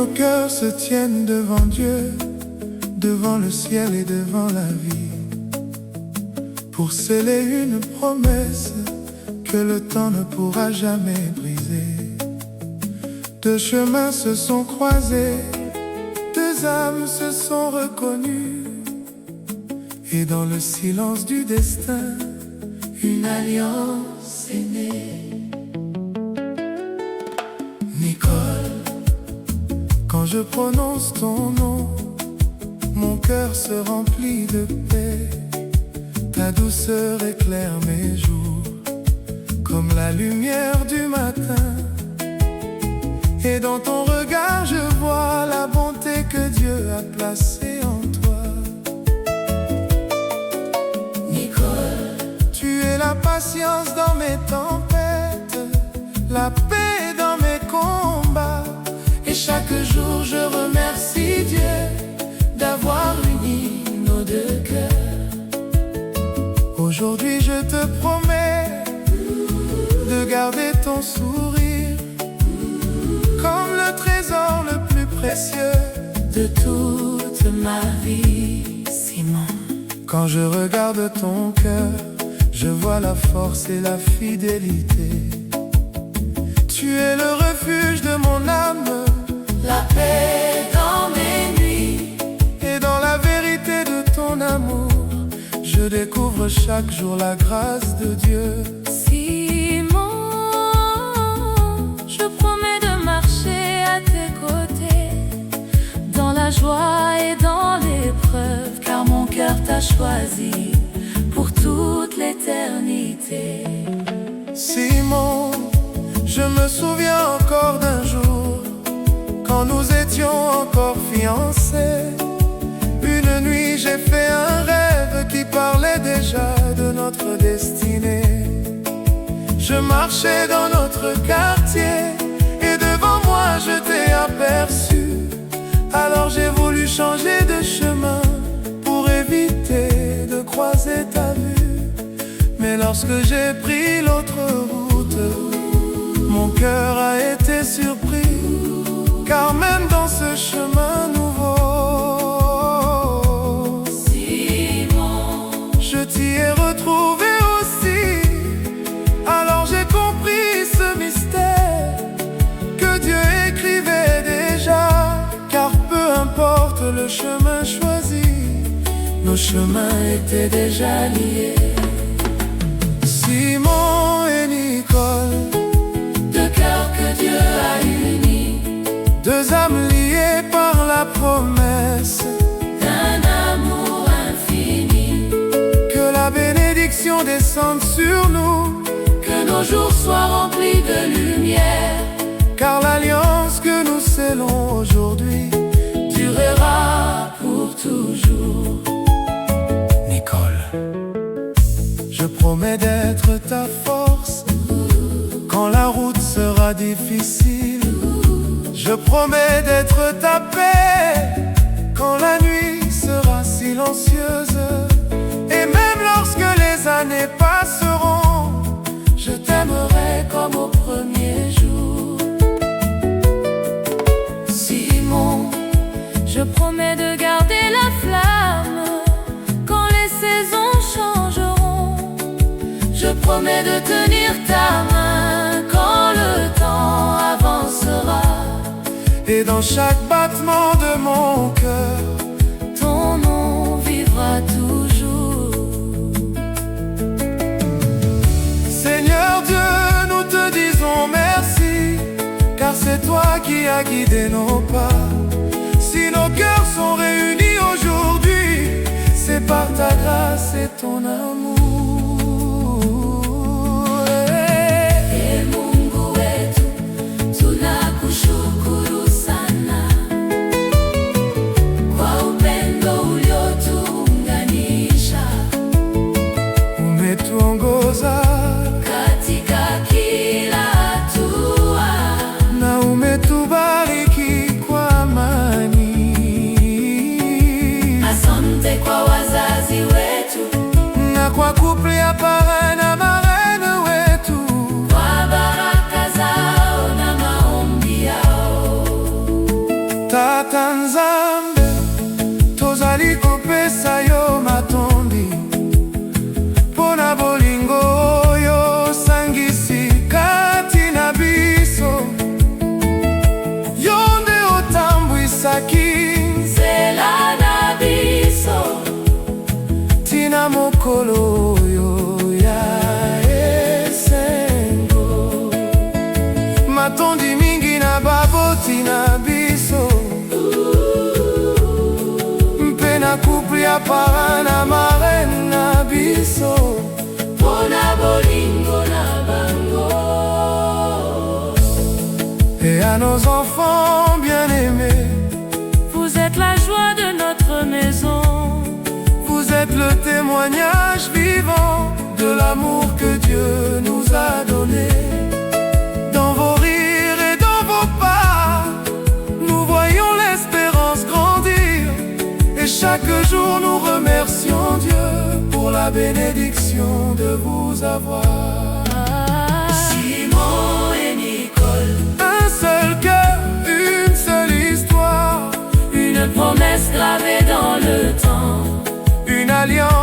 nos cœurs se tiennent devant Dieu, devant le ciel et devant la vie, pour sceller une promesse que le temps ne pourra jamais briser. Deux chemins se sont croisés, deux âmes se sont reconnues, et dans le silence du destin, une alliance est née. Nicole, quand je prononce ton nom, mon cœur se remplit de paix. Ta douceur éclaire mes jours, comme la lumière du matin. Et dans ton regard je vois la bonté que Dieu a placée en toi. Nicole, tu es la patience dans mes tempêtes, la paix dans mes combats. Et chaque jour je remercie Dieu d'avoir uni nos deux cœurs. Aujourd'hui je te promets de garder ton sourire comme le trésor le plus précieux de toute ma vie. Simon, quand je regarde ton cœur, je vois la force et la fidélité. Tu es le refuge de mon âme, la paix dans mes nuits. Et dans la vérité de ton amour, je découvre chaque jour la grâce de Dieu. Simon, je promets de marcher à tes côtés, dans la joie et dans l'épreuve, car mon cœur t'a choisi pour toute l'éternité. Simon, je me souviens encore d'un jour, quand nous étions encore fiancés. Une nuit j'ai fait un rêve qui parlait déjà de notre destinée. Je marchais dans notre quartier et devant moi je t'ai aperçu. Alors j'ai voulu changer de chemin pour éviter de croiser ta vue. Mais lorsque j'ai pris l'autre route, mon cœur a été surpris, car même dans ce chemin nouveau, Simon, je t'y ai retrouvé aussi. Alors j'ai compris ce mystère que Dieu écrivait déjà, car peu importe le chemin choisi, nos chemins étaient déjà liés. Simon et Nicole, deux cœurs que Dieu a unis, deux âmes liées par la promesse d'un amour infini. que la bénédiction descende sur nous, Que nos jours soient remplis de lumière, car l'alliance que nous scellons aujourd'hui durera pour toujours. Nicole, je promets d'être ta force quand la route sera difficile. Je promets d'être ta paix quand la nuit sera silencieuse. Et même lorsque les années passeront, je t'aimerai comme au premier jour. Simon, je promets de garder la flamme quand les saisons changeront. Je promets de tenir ta main quand le temps avancera. Et dans chaque battement de mon cœur, ton nom vivra toujours. Seigneur Dieu, nous te disons merci, car c'est toi qui as guidé nos pas. Si nos cœurs sont réunis aujourd'hui, c'est par ta grâce et ton amour. Mungu wetu, tunakushukuru sana kwa upendo uliotuunganisha. Umetuongoza Katika kila hatua na umetubariki kwa amani. asante kwa wazazi wetu Na kwa Tata Nzambe, tozali kopesa yo matondi mpona bolingo oyo osangisi kati na biso. Yo nde otambwisaki nzela na biso tina mokolo oyo ya esengo. Matondi mingi na baboti na biso, mpe na couple ya parrain na marraine na biso, mpona bolingo na bango. Et à nos enfants bien-aimés, Vous êtes la joie de notre maison. vous êtes le témoignage vivant de l'amour que Dieu nous a donné. Dans vos rires et dans vos pas, nous voyons l'espérance grandir. Et chaque jour nous remercions Dieu pour la bénédiction de vous avoir. Simon et Nicole, Un seul cœur, une seule histoire, une promesse gravée dans le temps. une alliance